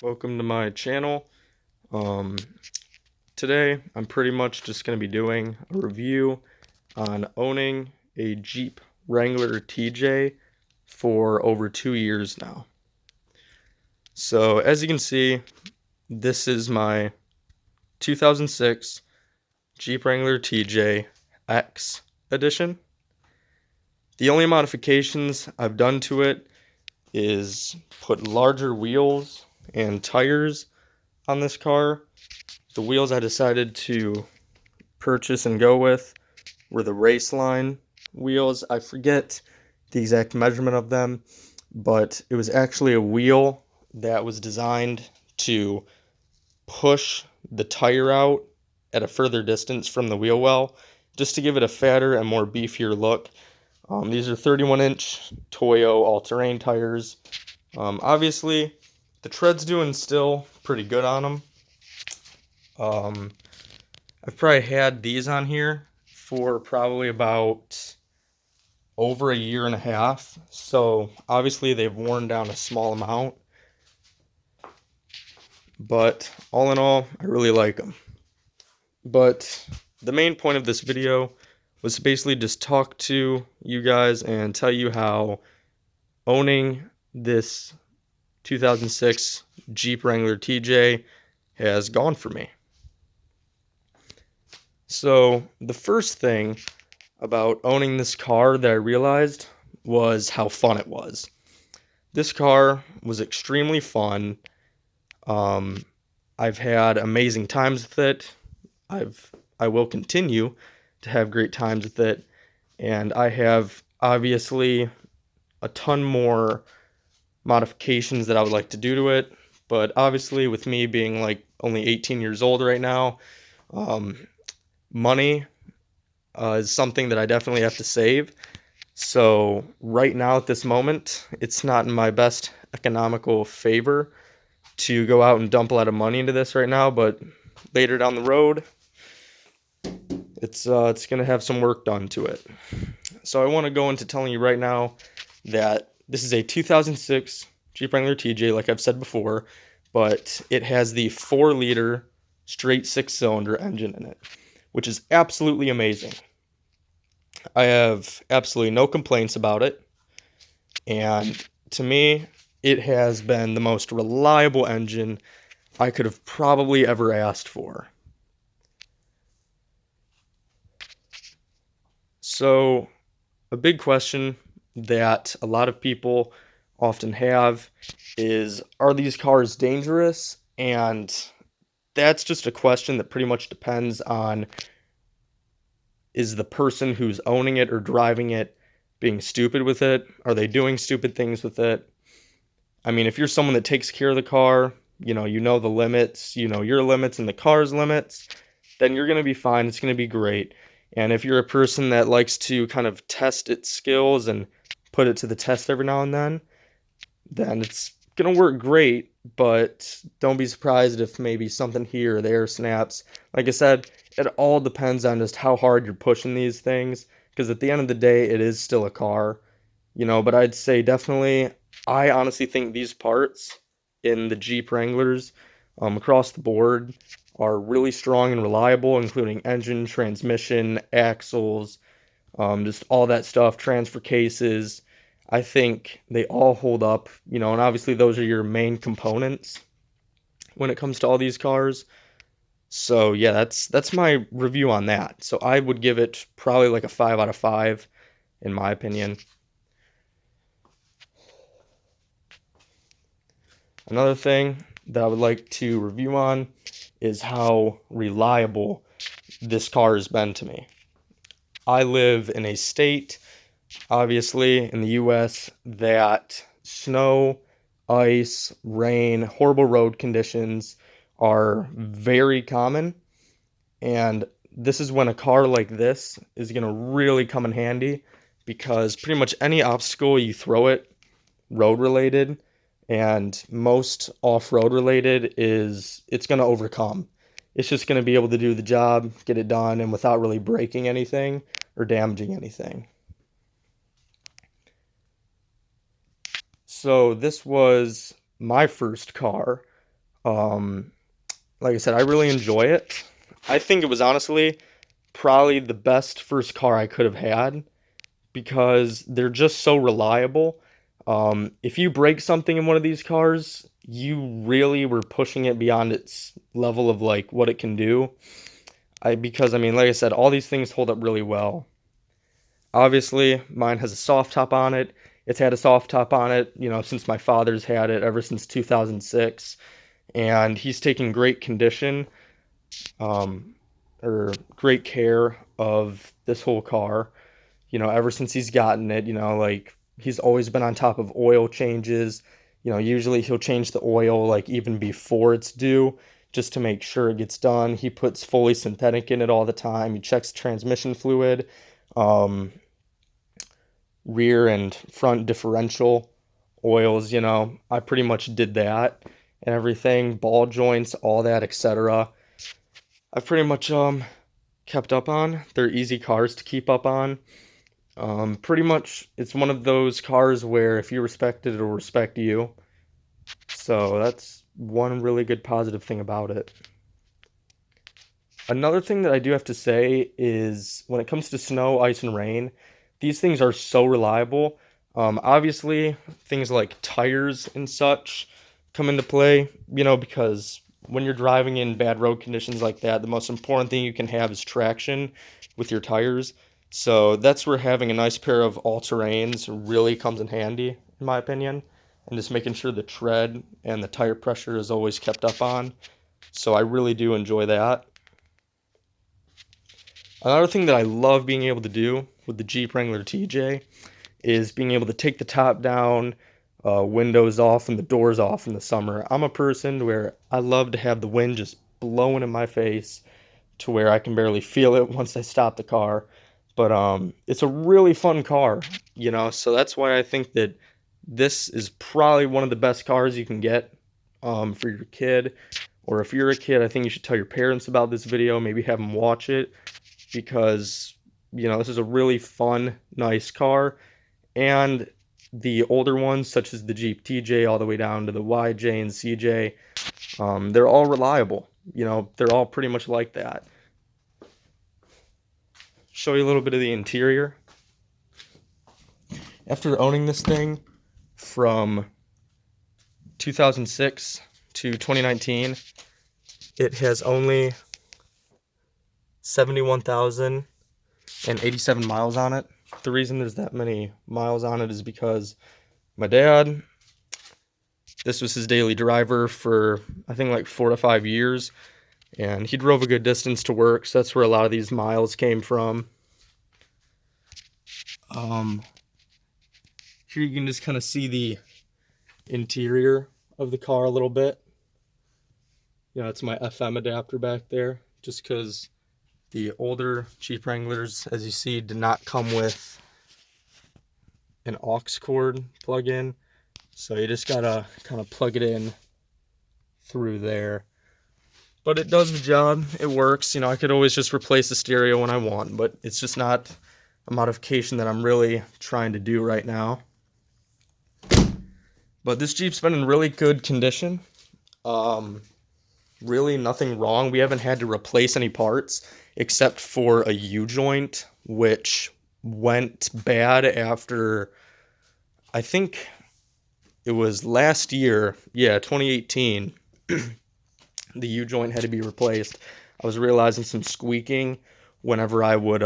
Welcome to my channel. Um, Today I'm pretty much just going to be doing a review on owning a Jeep Wrangler TJ for over 2 years now. So as you can see, this is my 2006 Jeep Wrangler TJ X edition. The only modifications I've done to it is put larger wheels and tires on this car. The wheels I decided to purchase and go with were the Raceline wheels. I forget the exact measurement of them, but it was actually a wheel that was designed to push the tire out at a further distance from the wheel well, just to give it a fatter and more beefier look. These are 31-inch Toyo all-terrain tires. Obviously, the tread's doing still pretty good on them. I've probably had these on here for probably about over a year and a half, so obviously they've worn down a small amount, but all in all, I really like them. But the main point of this video was to basically just talk to you guys and tell you how owning this 2006 Jeep Wrangler TJ has gone for me. So the first thing about owning this car that I realized was how fun it was. This car was extremely fun. I've had amazing times with it. I will continue to have great times with it, and I have obviously a ton more modifications that I would like to do to it. But obviously, with me being like only 18 years old right now, money is something that I definitely have to save. So right now at this moment, it's not in my best economical favor to go out and dump a lot of money into this right now, but later down the road, it's going to have some work done to it. So I want to go into telling you right now that this is a 2006 Jeep Wrangler TJ, like I've said before, but it has the 4-liter straight 6-cylinder engine in it, which is absolutely amazing. I have absolutely no complaints about it, and to me, it has been the most reliable engine I could have probably ever asked for. So, a big question that a lot of people often have is, are these cars dangerous? And that's just a question that pretty much depends on, is the person who's owning it or driving it being stupid with it? Are they doing stupid things with it? I mean, if you're someone that takes care of the car, you know the limits, you know your limits and the car's limits, then you're going to be fine. It's going to be great. And if you're a person that likes to kind of test its skills and put it to the test every now and then it's going to work great, but don't be surprised if maybe something here or there snaps. Like I said, it all depends on just how hard you're pushing these things, because at the end of the day, it is still a car, but I'd say definitely, I honestly think these parts in the Jeep Wranglers across the board are really strong and reliable, including engine, transmission, axles, just all that stuff, transfer cases. I think they all hold up, and obviously those are your main components when it comes to all these cars. So yeah, that's my review on that. So I would give it probably like a 5 out of 5 in my opinion. Another thing that I would like to review on is how reliable this car has been to me. I live in a state, obviously, in the US, that snow, ice, rain, horrible road conditions are very common. And this is when a car like this is going to really come in handy, because pretty much any obstacle you throw it, road related, and most off-road related, it's going to overcome. It's just going to be able to do the job, get it done, and without really breaking anything or damaging anything. So this was my first car. Um, like I said, I really enjoy it. I think it was honestly probably the best first car I could have had because they're just so reliable. If you break something in one of these cars, you really were pushing it beyond its level of like what it can do. Because I mean, like I said, all these things hold up really well. Obviously, mine has a soft top on it. It's had a soft top on it, since my father's had it ever since 2006, and he's taken great condition, um, or great care of this whole car, ever since he's gotten it, like he's always been on top of oil changes. Usually he'll change the oil like even before it's due just to make sure it gets done. He puts fully synthetic in it all the time. He checks transmission fluid, um, rear and front differential oils, I pretty much did that and everything, ball joints, all that, etc. I've pretty much kept up on. They're easy cars to keep up on. Pretty much, it's one of those cars where if you respect it, it'll respect you. So that's one really good positive thing about it. Another thing that I do have to say is when it comes to snow, ice, and rain, these things are so reliable. Obviously, things like tires and such come into play, because when you're driving in bad road conditions like that, the most important thing you can have is traction with your tires. So that's where having a nice pair of all-terrains really comes in handy, in my opinion, and just making sure the tread and the tire pressure is always kept up on. So I really do enjoy that. Another thing that I love being able to do with the Jeep Wrangler TJ is being able to take the top down, windows off, and the doors off in the summer. I'm a person where I love to have the wind just blowing in my face to where I can barely feel it once I stop the car. But it's a really fun car, so that's why I think that this is probably one of the best cars you can get for your kid. Or if you're a kid, I think you should tell your parents about this video, maybe have them watch it, because this is a really fun, nice car. And the older ones, such as the Jeep TJ all the way down to the YJ and CJ, they're all reliable. They're all pretty much like that. Show you a little bit of the interior. After owning this thing from 2006 to 2019, it has only 71,087 miles on it. The reason there's that many miles on it is because my dad, this was his daily driver for I think like 4 to 5 years, and he drove a good distance to work, so that's where a lot of these miles came from. Here you can just kind of see the interior of the car a little bit. It's my FM adapter back there, just because the older Jeep Wranglers, as you see, did not come with an aux cord plug-in, so you just gotta kind of plug it in through there. But it does the job. It works. I could always just replace the stereo when I want, but it's just not a modification that I'm really trying to do right now. But this Jeep's been in really good condition. Really nothing wrong. We haven't had to replace any parts except for a U-joint, which went bad after, I think it was last year, 2018, the U-joint had to be replaced. I was realizing some squeaking whenever I would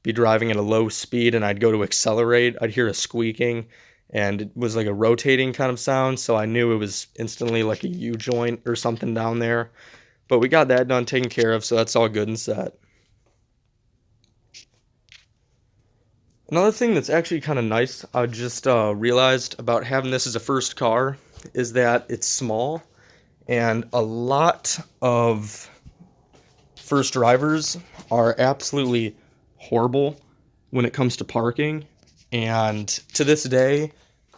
be driving at a low speed and I'd go to accelerate. I'd hear a squeaking, and it was like a rotating kind of sound, so I knew it was instantly like a U-joint or something down there. But we got that done, taken care of, so that's all good and set. Another thing that's actually kind of nice, I just realized about having this as a first car, is that it's small, and a lot of first drivers are absolutely horrible when it comes to parking. And to this day,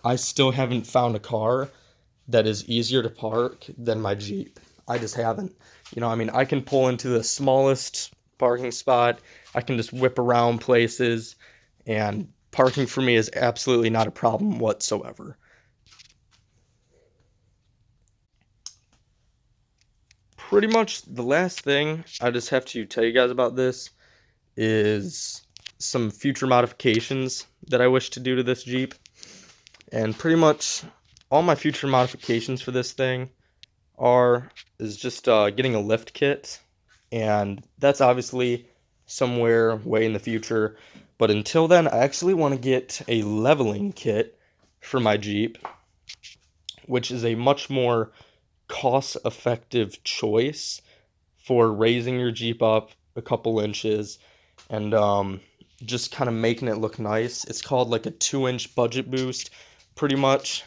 I still haven't found a car that is easier to park than my Jeep. I just haven't. I can pull into the smallest parking spot. I can just whip around places, and parking for me is absolutely not a problem whatsoever. pretty much the last thing I just have to tell you guys about this is some future modifications that I wish to do to this Jeep. And pretty much all my future modifications for this thing is just getting a lift kit, and that's obviously somewhere way in the future. But until then, I actually want to get a leveling kit for my Jeep, which is a much more cost-effective choice for raising your Jeep up a couple inches and just kind of making it look nice. It's called like a 2-inch budget boost, pretty much.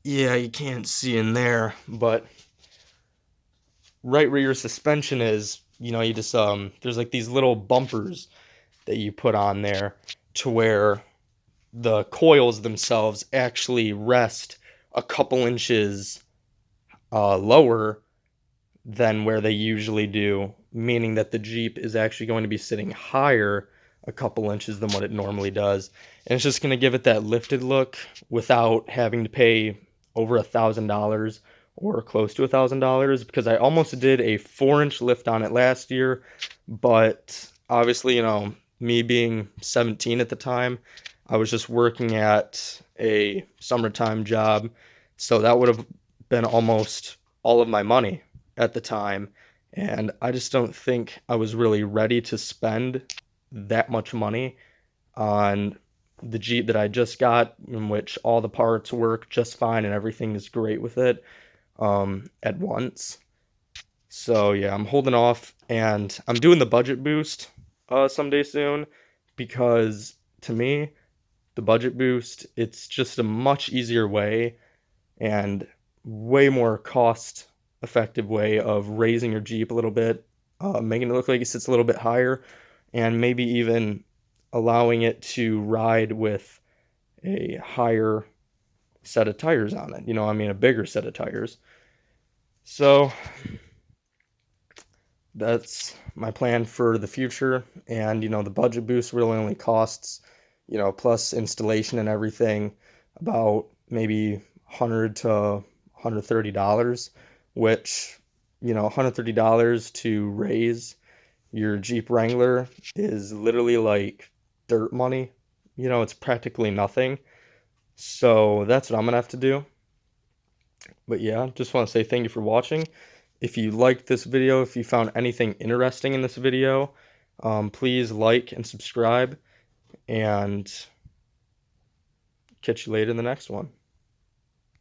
Yeah, you can't see in there, but right where your suspension is, you just there's like these little bumpers that you put on there to where the coils themselves actually rest a couple inches lower than where they usually do, meaning that the Jeep is actually going to be sitting higher a couple inches than what it normally does. And it's just going to give it that lifted look without having to pay over $1,000 or close to $1,000, because I almost did a 4-inch lift on it last year, but obviously, me being 17 at the time, I was just working at a summertime job, so that would have been almost all of my money at the time, and I just don't think I was really ready to spend that much money on the Jeep that I just got, in which all the parts work just fine and everything is great with it at once. So yeah, I'm holding off, and I'm doing the budget boost someday soon, because to me, the budget boost, it's just a much easier way and way more cost effective way of raising your Jeep a little bit, making it look like it sits a little bit higher, and maybe even allowing it to ride with a higher set of tires on it. A bigger set of tires. So that's my plan for the future. And, the budget boost really only costs, plus installation and everything, about maybe $100 to $130, which, $130 to raise your Jeep Wrangler is literally like dirt money. It's practically nothing. So that's what I'm gonna have to do. But yeah, just want to say thank you for watching. If you liked this video, if you found anything interesting in this video, please like and subscribe, and catch you later in the next one.